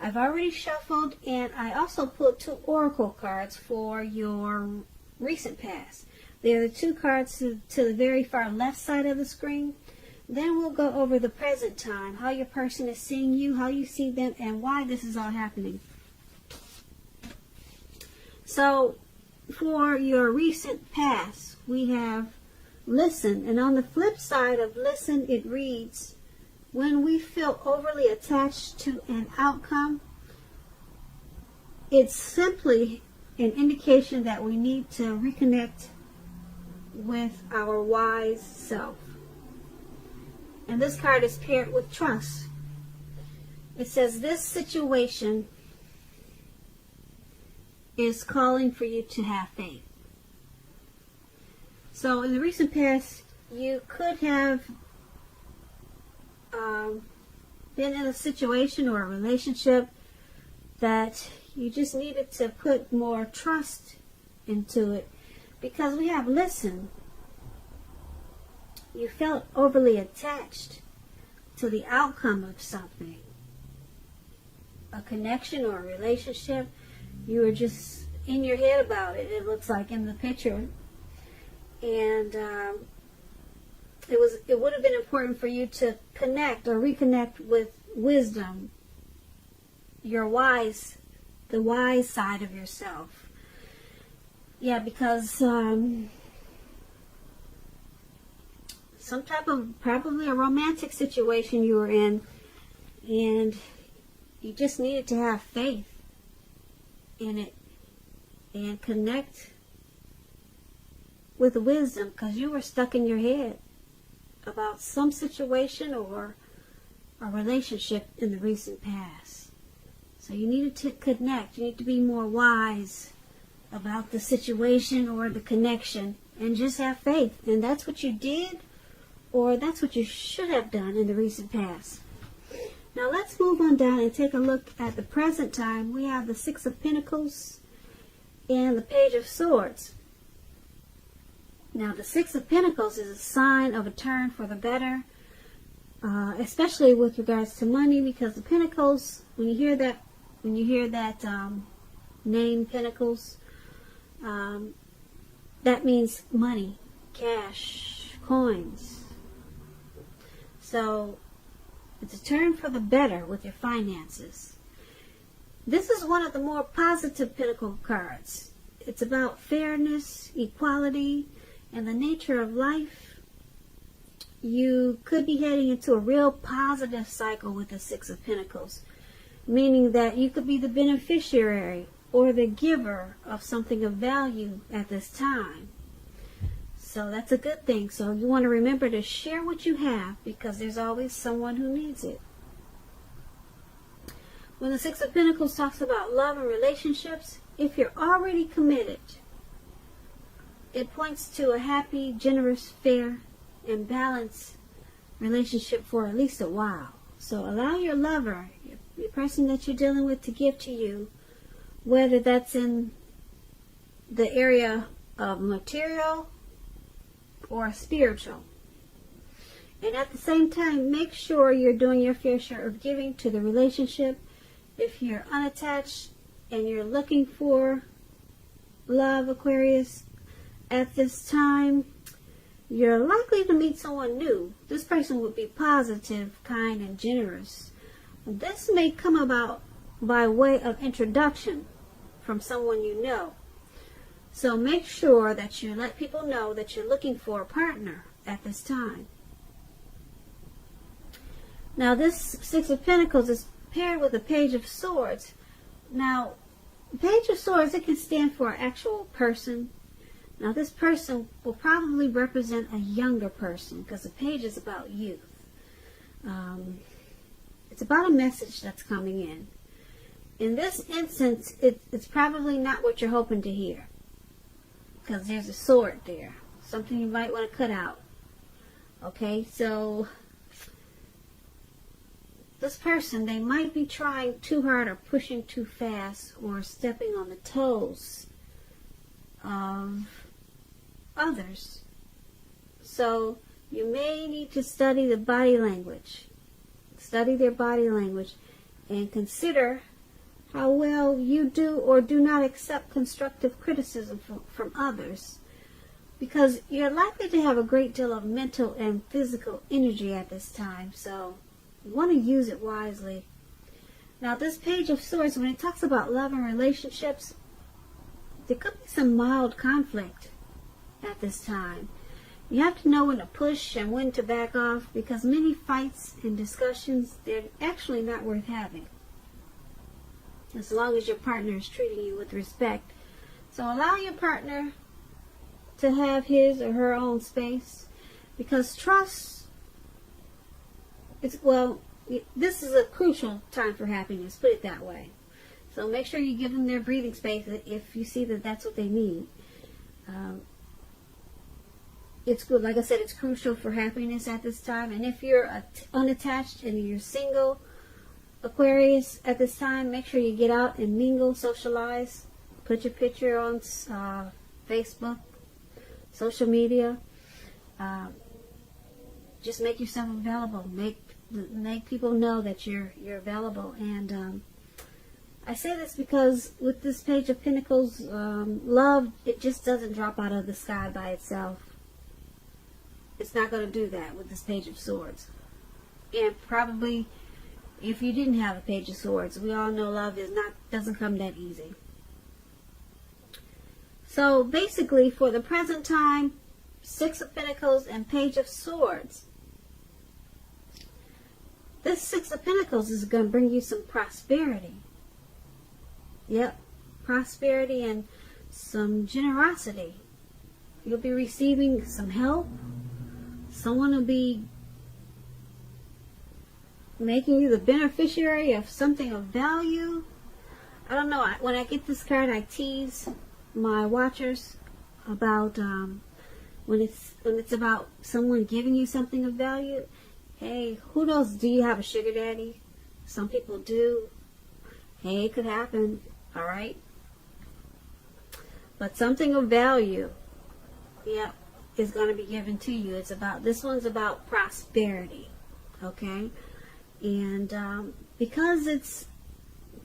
I've already shuffled, and I also pulled 2 oracle cards for your recent past. They're the 2 cards to the very far left side of the screen. Then we'll go over the present time, how your person is seeing you, how you see them, and why this is all happening. So, for your recent past, we have listen. And on the flip side of listen, it reads, when we feel overly attached to an outcome, it's simply an indication that we need to reconnect with our wise self. And this card is paired with trust. It says this situation is calling for you to have faith. So in the recent past, you could have been in a situation or a relationship that you just needed to put more trust into it, because we have listen. You felt overly attached to the outcome of something, a connection or a relationship. You were just in your head about it, it looks like in the picture. And it would have been important for you to connect or reconnect with wisdom, the wise side of yourself. Yeah, because some type of, probably a romantic situation you were in, and you just needed to have faith in it and connect with wisdom, because you were stuck in your head about some situation or a relationship in the recent past. So you needed to connect. You need to be more wise about the situation or the connection and just have faith. And that's what you did, or that's what you should have done in the recent past. Now let's move on down and take a look at the present time. We have the 6 of Pentacles and the Page of Swords. Now, the 6 of Pentacles is a sign of a turn for the better, especially with regards to money, because the Pentacles, when you hear that name, Pentacles, that means money, cash, coins. So, it's a turn for the better with your finances. This is one of the more positive Pentacle cards. It's about fairness, equality, and the nature of life. You could be heading into a real positive cycle with the 6 of Pentacles, meaning that you could be the beneficiary or the giver of something of value at this time. So that's a good thing. So you want to remember to share what you have, because there's always someone who needs it. When the 6 of Pentacles talks about love and relationships, if you're already committed, it points to a happy, generous, fair, and balanced relationship for at least a while. So allow your lover, the person that you're dealing with, to give to you, whether that's in the area of material or spiritual. And at the same time, make sure you're doing your fair share of giving to the relationship. If you're unattached and you're looking for love, Aquarius, at this time, you're likely to meet someone new. This person would be positive, kind, and generous. This may come about by way of introduction from someone you know. So make sure that you let people know that you're looking for a partner at this time. Now this 6 of Pentacles is paired with the Page of Swords. Now, Page of Swords, it can stand for an actual person. Now this person will probably represent a younger person, because the page is about youth. It's about a message that's coming in. In this instance, it's probably not what you're hoping to hear, because there's a sword there. Something you might want to cut out. Okay, so this person, they might be trying too hard or pushing too fast or stepping on the toes of others. So you may need to study the body language. Study their body language and consider how well you do or do not accept constructive criticism from others, because you're likely to have a great deal of mental and physical energy at this time, so you want to use it wisely. Now, this Page of Swords, when it talks about love and relationships, there could be some mild conflict at this time. You have to know when to push and when to back off, because many fights and discussions, they're actually not worth having, as long as your partner is treating you with respect. So allow your partner to have his or her own space, because trust is, well, this is a crucial time for happiness, put it that way. So make sure you give them their breathing space if you see that that's what they need. It's good, like I said, it's crucial for happiness at this time. And if you're unattached and you're single, Aquarius, at this time, make sure you get out and mingle, socialize, put your picture on Facebook, social media. Just make yourself available. Make people know that you're available. And I say this because with this Page of Pentacles, love, it just doesn't drop out of the sky by itself. It's not going to do that with this Page of Swords. And probably, if you didn't have a Page of Swords, we all know love doesn't come that easy. So basically, for the present time, Six of Pentacles and Page of Swords. This Six of Pentacles is going to bring you some prosperity. Yep, prosperity and some generosity. You'll be receiving some help. Someone will be making you the beneficiary of something of value. I don't know. When I get this card, I tease my watchers about when it's about someone giving you something of value. Hey, who knows? Do you have a sugar daddy? Some people do. Hey, it could happen. All right. But something of value, yep, is going to be given to you. This one's about prosperity. Okay. And because it's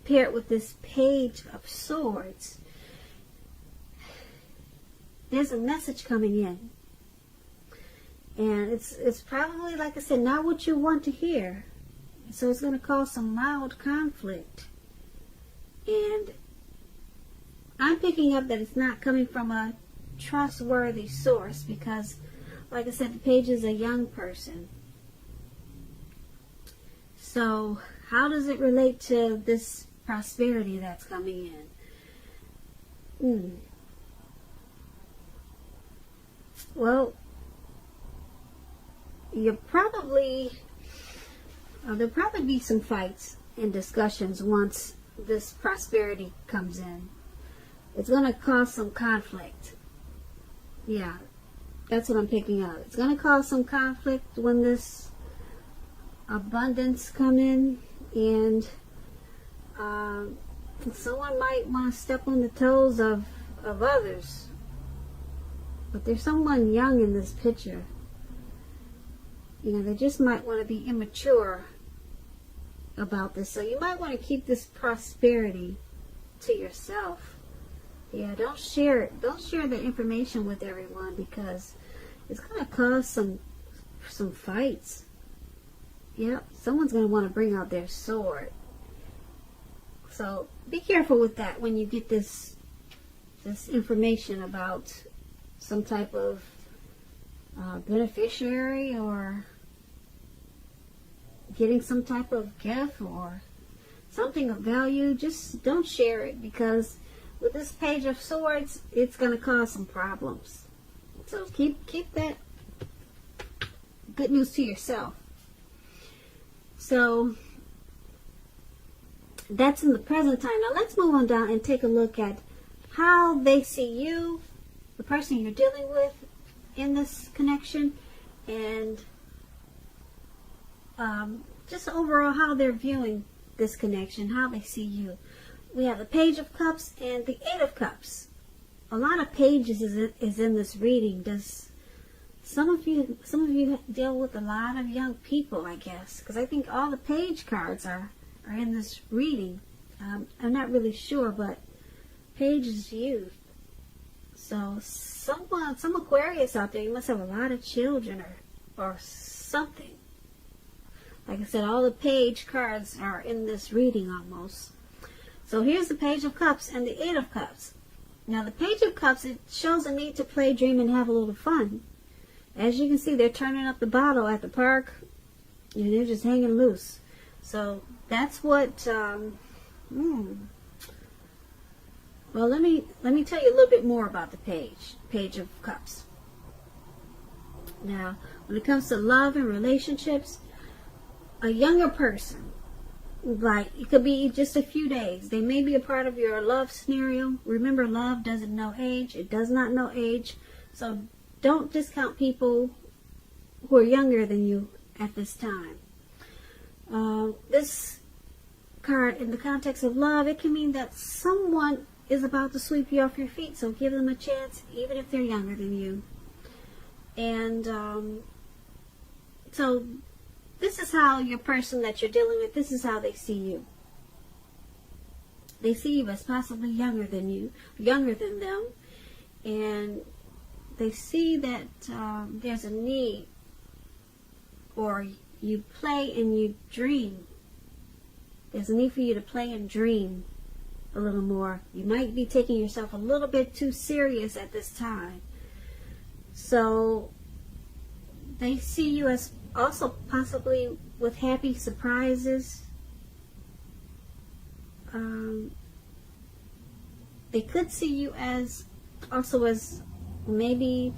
paired with this Page of Swords, there's a message coming in. And it's probably, like I said, not what you want to hear. So it's going to cause some mild conflict. And I'm picking up that it's not coming from a trustworthy source, because, like I said, the page is a young person. So how does it relate to this prosperity that's coming in? Well, there'll probably be some fights and discussions once this prosperity comes in. It's going to cause some conflict. Yeah, that's what I'm picking up. It's going to cause some conflict when this abundance come in, and someone might want to step on the toes of others. But there's someone young in this picture. You know, they just might want to be immature about this. So you might want to keep this prosperity to yourself. Yeah, don't share it. Don't share the information with everyone, because it's going to cause some fights. Yep, someone's going to want to bring out their sword. So be careful with that when you get this information about some type of beneficiary, or getting some type of gift or something of value. Just don't share it, because with this Page of Swords, it's going to cause some problems. So keep that good news to yourself. So that's in the present time. Now let's move on down and take a look at how they see you, the person you're dealing with in this connection, and just overall how they're viewing this connection, how they see you. We have the Page of Cups and the Eight of Cups. A lot of pages is in this reading. Does some of you deal with a lot of young people, I guess, because I think all the page cards are in this reading. I'm not really sure, but Page is youth. So some Aquarius out there, you must have a lot of children or something. Like I said, all the Page cards are in this reading almost. So here's the Page of Cups and the Eight of Cups. Now the Page of Cups, it shows a need to play, dream, and have a little fun. As you can see, they're turning up the bottle at the park, and they're just hanging loose. So that's what, well, let me tell you a little bit more about the Page of Cups. Now, when it comes to love and relationships, a younger person, like it could be just a few days, they may be a part of your love scenario. Remember, love doesn't know age. It does not know age. So don't discount people who are younger than you at this time. This card, in the context of love, it can mean that someone is about to sweep you off your feet. So give them a chance, even if they're younger than you. And so this is how your person that you're dealing with, this is how they see you. They see you as possibly younger than them. And they see that there's a need, or you play and you dream. There's a need for you to play and dream a little more. You might be taking yourself a little bit too serious at this time. So they see you as also possibly with happy surprises. They could see you as also as maybe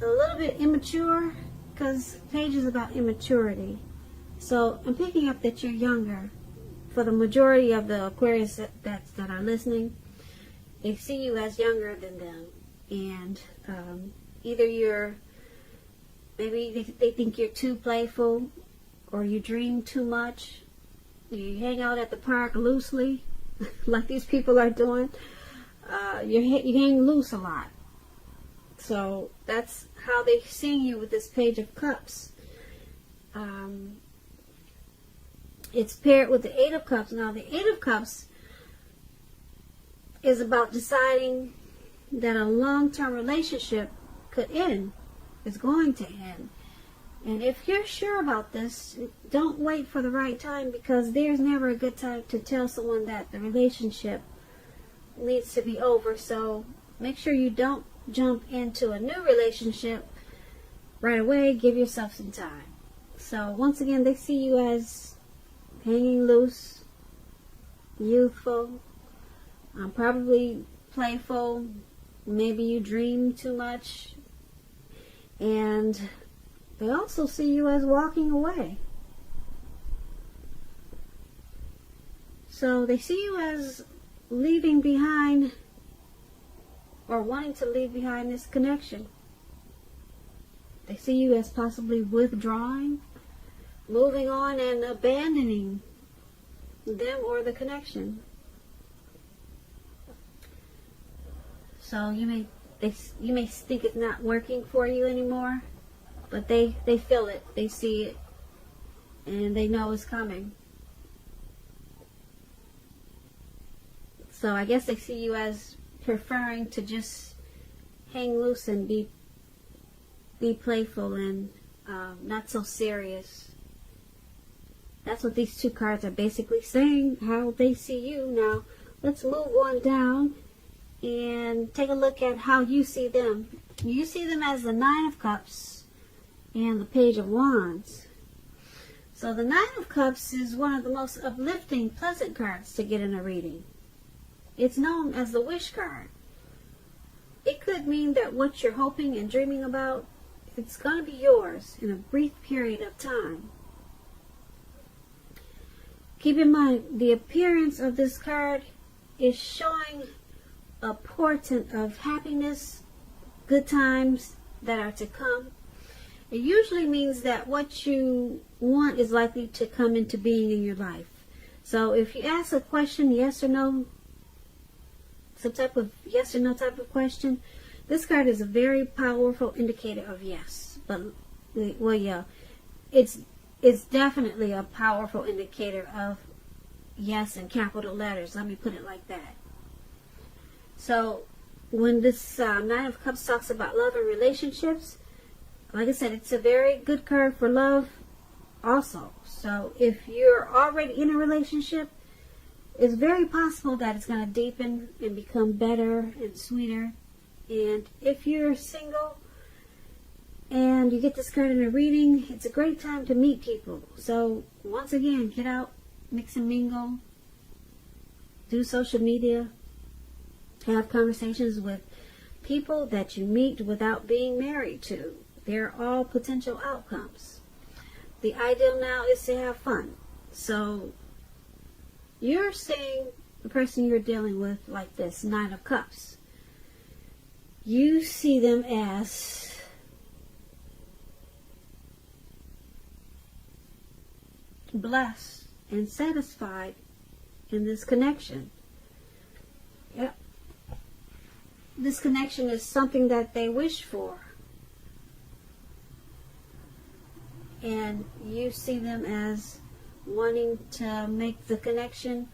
a little bit immature, because Page is about immaturity. So I'm picking up that you're younger. For the majority of the Aquarius that are listening, they see you as younger than them. And either maybe they think you're too playful, or you dream too much. You hang out at the park loosely, like these people are doing. You hang loose a lot. So that's how they see you with this Page of Cups. It's paired with the Eight of Cups. Now the Eight of Cups is about deciding that a long-term relationship could end. It's going to end. And if you're sure about this, don't wait for the right time, because there's never a good time to tell someone that the relationship needs to be over. So make sure you don't jump into a new relationship right away. Give yourself some time. So once again, they see you as hanging loose, youthful, probably playful. Maybe you dream too much. And they also see you as walking away. So they see you as leaving behind, or wanting to leave behind this connection. They see you as possibly withdrawing, moving on, and abandoning them or the connection. So you may think it's not working for you anymore, but they feel it, they see it, and they know it's coming. So I guess they see you as preferring to just hang loose and be playful and not so serious. That's what these two cards are basically saying, how they see you. Now, let's move on down and take a look at how you see them. You see them as the Nine of Cups and the Page of Wands. So the Nine of Cups is one of the most uplifting, pleasant cards to get in a reading. It's known as the wish card. It could mean that what you're hoping and dreaming about, it's going to be yours in a brief period of time. Keep in mind, the appearance of this card is showing a portent of happiness, good times that are to come. It usually means that what you want is likely to come into being in your life. So if you ask a question, yes or no, some type of yes or no type of question, this card is a very powerful indicator of yes. But, well, yeah, it's definitely a powerful indicator of yes in capital letters. Let me put it like that. So when this Nine of Cups talks about love and relationships, like I said, it's a very good card for love also. So if you're already in a relationship, it's very possible that it's going to deepen and become better and sweeter. And if you're single and you get this card in a reading, it's a great time to meet people. So once again, get out, mix and mingle, do social media, have conversations with people that you meet without being married to. They're all potential outcomes. The ideal now is to have fun. So you're seeing the person you're dealing with like this, Nine of Cups. You see them as blessed and satisfied in this connection. Yep. This connection is something that they wish for. And you see them as wanting to make the connection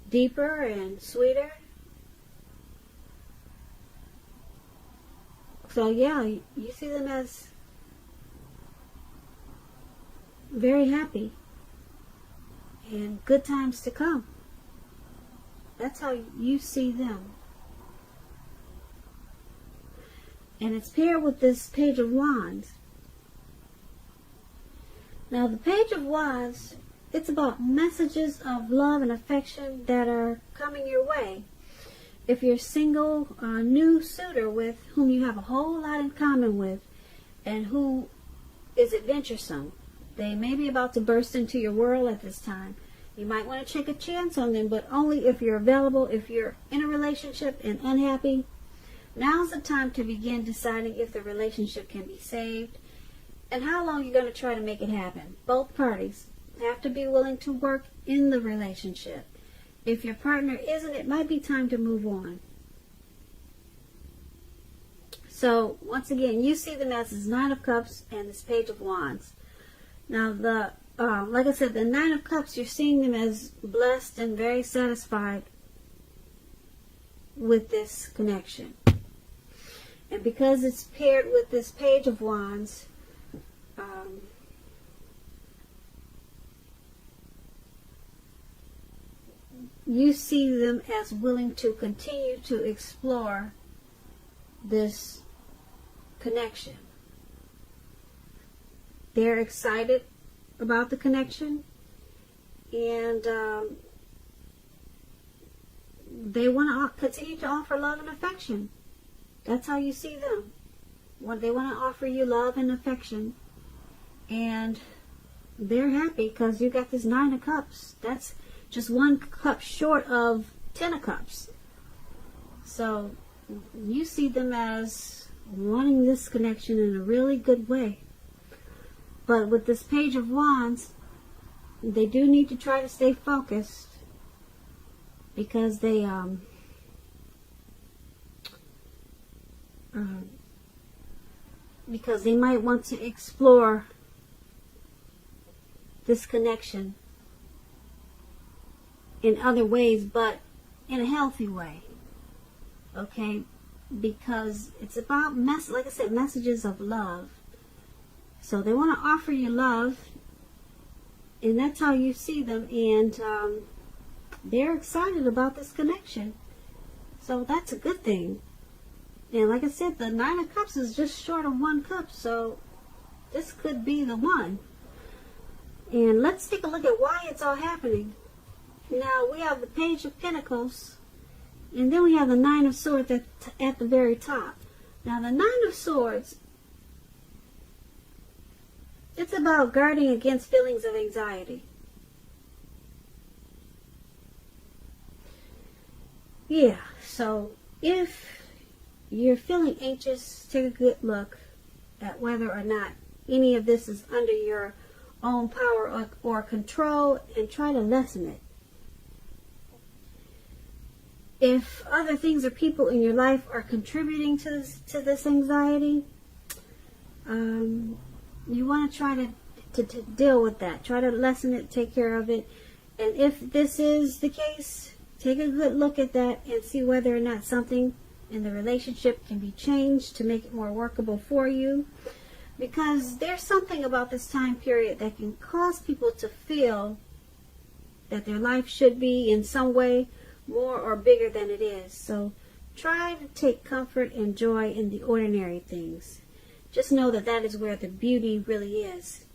deeper and sweeter. So yeah, you see them as very happy and good times to come. That's how you see them. And it's paired with this Page of Wands. Now the Page of Wands, it's about messages of love and affection that are coming your way. If you're single, a new suitor with whom you have a whole lot in common with and who is adventuresome, they may be about to burst into your world at this time. You might want to take a chance on them, but only if you're available. If you're in a relationship and unhappy, now's the time to begin deciding if the relationship can be saved and how long you're going to try to make it happen. Both parties have to be willing to work in the relationship. If your partner isn't, it might be time to move on. So, once again, you see them as this Nine of Cups and this Page of Wands. Now, like I said, the Nine of Cups, you're seeing them as blessed and very satisfied with this connection. And because it's paired with this Page of Wands, you see them as willing to continue to explore this connection. They're excited about the connection, and they want to continue to offer love and affection. That's how you see them. They want to offer you love and affection, and they're happy because you got this Nine of Cups. That's just one cup short of 10 of Cups. So you see them as wanting this connection in a really good way. But with this Page of Wands, they do need to try to stay focused because they might want to explore this connection in other ways, but in a healthy way. Okay? Because it's about, like I said, messages of love. So they want to offer you love, and that's how you see them, and they're excited about this connection. So that's a good thing. And like I said, the Nine of Cups is just short of one cup, so this could be the one. And let's take a look at why it's all happening. Now, we have the Page of Pentacles, and then we have the Nine of Swords at the very top. Now, the Nine of Swords, it's about guarding against feelings of anxiety. Yeah, so if you're feeling anxious, take a good look at whether or not any of this is under your own power or control, and try to lessen it. If other things or people in your life are contributing to this anxiety, you want to try to deal with that. Try to lessen it, take care of it, And if this is the case, take a good look at that and see whether or not something in the relationship can be changed to make it more workable for you. Because there's something about this time period that can cause people to feel that their life should be in some way more or bigger than it is. So try to take comfort and joy in the ordinary things. Just know that that is where the beauty really is.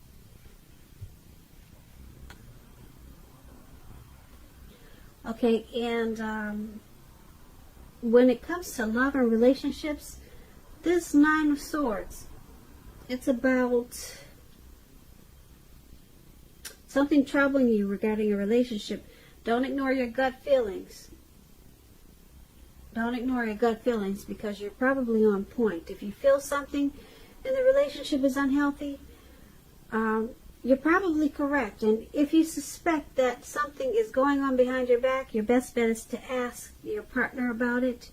Okay, and when it comes to love and relationships, this Nine of Swords, it's about something troubling you regarding a relationship. Don't ignore your gut feelings. Don't ignore your gut feelings, because you're probably on point. If you feel something and the relationship is unhealthy, you're probably correct. And if you suspect that something is going on behind your back, your best bet is to ask your partner about it.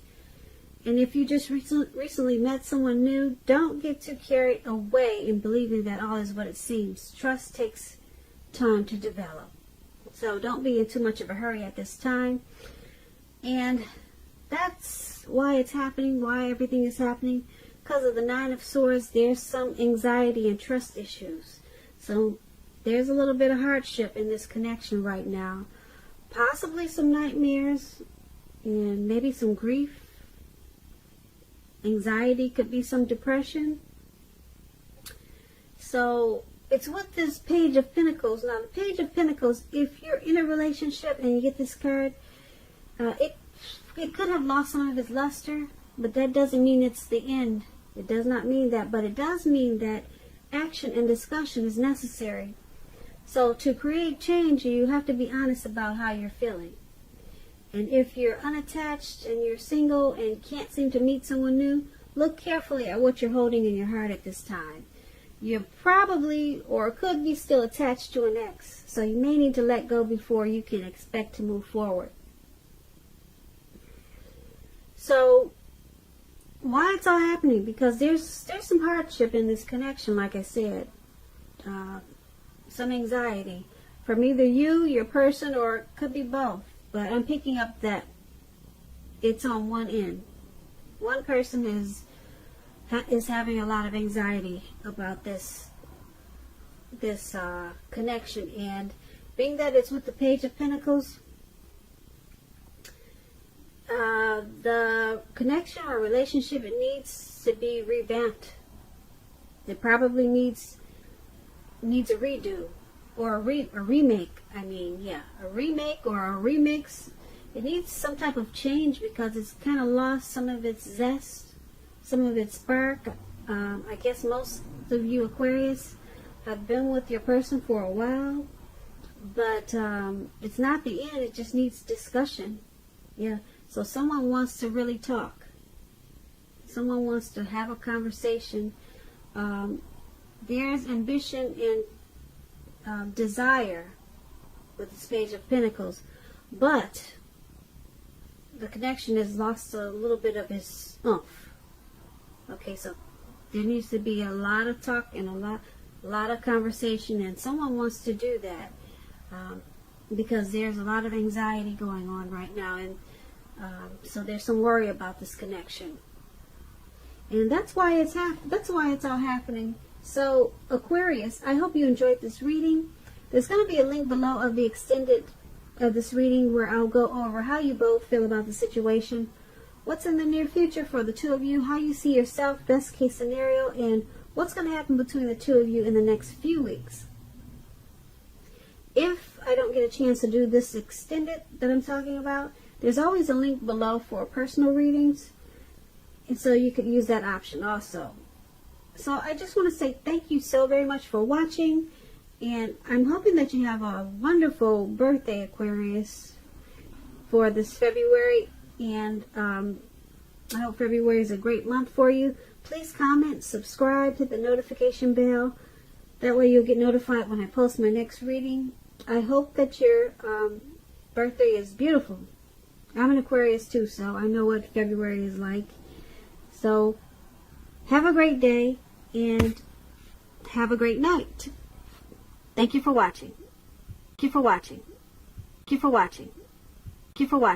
And if you just recently met someone new, don't get too carried away in believing that all is what it seems. Trust takes time to develop. So don't be in too much of a hurry at this time. And that's why it's happening, why everything is happening. Because of the Nine of Swords, there's some anxiety and trust issues. So there's a little bit of hardship in this connection right now. Possibly some nightmares and maybe some grief. Anxiety, could be some depression. So it's with this Page of Pentacles. Now the Page of Pentacles, if you're in a relationship and you get this card, it could have lost some of its luster, but that doesn't mean it's the end. It does not mean that, but it does mean that action and discussion is necessary. So to create change, you have to be honest about how you're feeling. And if you're unattached and you're single and can't seem to meet someone new, look carefully at what you're holding in your heart at this time. You're probably or could be still attached to an ex, so you may need to let go before you can expect to move forward. So why it's all happening? Because there's some hardship in this connection, like I said. Some anxiety from either you, your person, or it could be both. But I'm picking up that it's on one end. One person is having a lot of anxiety about this connection, and being that it's with the Page of Pentacles, the connection or relationship, it needs to be revamped. It probably needs a redo. Or a remake, a remake or a remix. It needs some type of change because it's kind of lost some of its zest, some of its spark. I guess most of you Aquarius have been with your person for a while, but it's not the end. It just needs discussion. Yeah, so someone wants to really talk. Someone wants to have a conversation. There's ambition and desire with this Page of Pentacles, but the connection has lost a little bit of its oomph. Okay, so there needs to be a lot of talk and a lot of conversation, and someone wants to do that because there's a lot of anxiety going on right now, and so there's some worry about this connection, and that's why it's all happening. So Aquarius, I hope you enjoyed this reading. There's going to be a link below of the extended of this reading where I'll go over how you both feel about the situation, what's in the near future for the two of you, how you see yourself, best case scenario, and what's going to happen between the two of you in the next few weeks. If I don't get a chance to do this extended that I'm talking about, there's always a link below for personal readings, and so you could use that option also. So I just want to say thank you so very much for watching, and I'm hoping that you have a wonderful birthday, Aquarius, for this February, and I hope February is a great month for you. Please comment, subscribe, hit the notification bell. That way you'll get notified when I post my next reading. I hope that your birthday is beautiful. I'm an Aquarius too, so I know what February is like. So have a great day and have a great night. Thank you for watching. Thank you for watching. Thank you for watching. Thank you for watching.